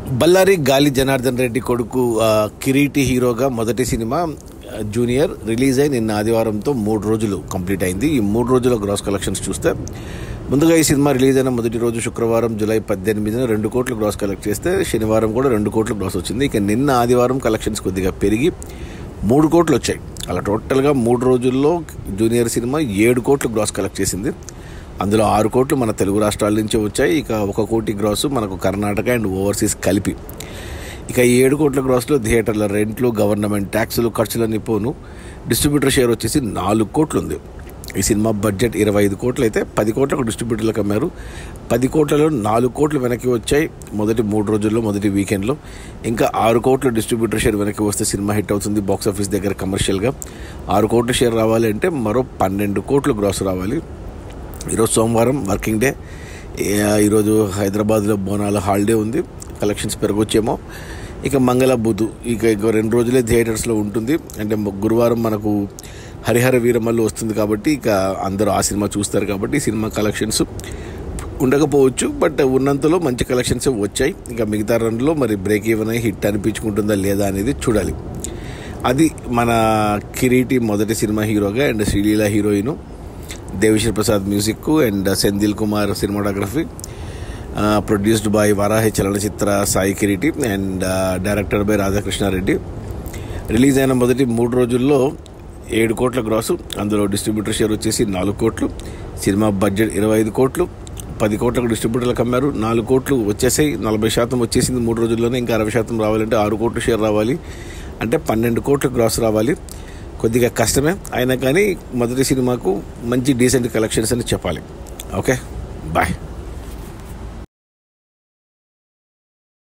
బళ్ళారి గాలి జనార్దన్ రెడ్డి కొడుకు కిరీటి హీరోగా మొదటి సినిమా జూనియర్ రిలీజ్ అయి నిన్న ఆదివారంతో 3 రోజులు కంప్లీట్ అయింది. ఈ 3 రోజుల గ్రాస్ కలెక్షన్స్ చూస్తే ముందుగా ఈ సినిమా రిలీజ్ అయిన మొదటి రోజు శుక్రవారం జూలై 18న 2 కోట్లు గ్రాస్ కలెక్ట్ చేస్తే శనివారం కూడా 2 కోట్లు గ్రాస్ వచ్చింది. ఇక నిన్న ఆదివారం కలెక్షన్స్ కొద్దిగా పెరిగి 3 కోట్లు వచ్చాయి. అలా టోటల్గా 3 రోజుల్లో జూనియర్ సినిమా 7 కోట్లు గ్రాస్ కలెక్ట్ చేసింది. అందులో 6 కోట్లు మన తెలుగు రాష్ట్రాల నుంచి వచ్చాయి. ఇక 1 కోటి గ్రాస్ మనకు కర్ణాటక అండ్ ఓవర్సీస్ కలిపి. ఇక ఈ 7 కోట్ల గ్రాస్లో థియేటర్ల రెంట్లు, గవర్నమెంట్ ట్యాక్సులు, ఖర్చులన్నీ పోను డిస్ట్రిబ్యూటర్ షేర్ వచ్చేసి 4 కోట్లు ఉంది. ఈ సినిమా బడ్జెట్ 25 కోట్లు అయితే 10 కోట్లకు డిస్ట్రిబ్యూటర్లకు అమ్మారు. 10 కోట్లలో 4 కోట్లు వెనక్కి వచ్చాయి మొదటి 3 రోజుల్లో, మొదటి వీకెండ్లో. ఇంకా 6 కోట్ల డిస్ట్రిబ్యూటర్ షేర్ వెనక్కి వస్తే సినిమా హిట్ అవుతుంది బాక్స్ ఆఫీస్ దగ్గర కమర్షియల్గా. 6 కోట్ల షేర్ రావాలి అంటే మరో 12 కోట్లు గ్రాస్ రావాలి. ఈరోజు సోమవారం వర్కింగ్ డే. ఈరోజు హైదరాబాద్లో బోనాల హాలిడే ఉంది. కలెక్షన్స్ పెరగొచ్చేమో. ఇక మంగళ బుధు ఇక 2 రోజులే థియేటర్స్లో ఉంటుంది. అంటే గురువారం మనకు హరిహర వీరమల్లు వస్తుంది కాబట్టి ఇక అందరూ ఆ సినిమా చూస్తారు కాబట్టి సినిమా కలెక్షన్స్ ఉండకపోవచ్చు. బట్ ఉన్నంతలో మంచి కలెక్షన్స్ వచ్చాయి. ఇక మిగతా రన్లో మరి బ్రేక్ ఈవెన్ అయ్యి హిట్ అనిపించుకుంటుందా లేదా అనేది చూడాలి. అది మన కిరీటి మొదటి సినిమా హీరోగా and Sreeleela heroine, Devi Sri Prasad music and Senthil Kumar cinematography, produced by Varahi Chalanachitra Sai Kireeti and director by Radhakrishna Reddy. Release అయిన మొదటి 3 రోజుల్లో 7 కోట్ల గ్రాసు, అందులో డిస్ట్రిబ్యూటర్ షేర్ వచ్చేసి 4 కోట్లు. సినిమా బడ్జెట్ 25 కోట్లు, 10 కోట్లకు డిస్ట్రిబ్యూటర్లకు అమ్మారు. 4 కోట్లు వచ్చేసాయి, 40% వచ్చేసింది 3 రోజుల్లోనే. ఇంకా 60% రావాలంటే 6 కోట్లు షేర్ రావాలి, అంటే 12 కోట్ల గ్రాస్ రావాలి. కొద్దిగా కష్టమే అయినా కానీ మొదటి సినిమాకు మంచి డీసెంట్ కలెక్షన్స్ అని చెప్పాలి. Okay, bye.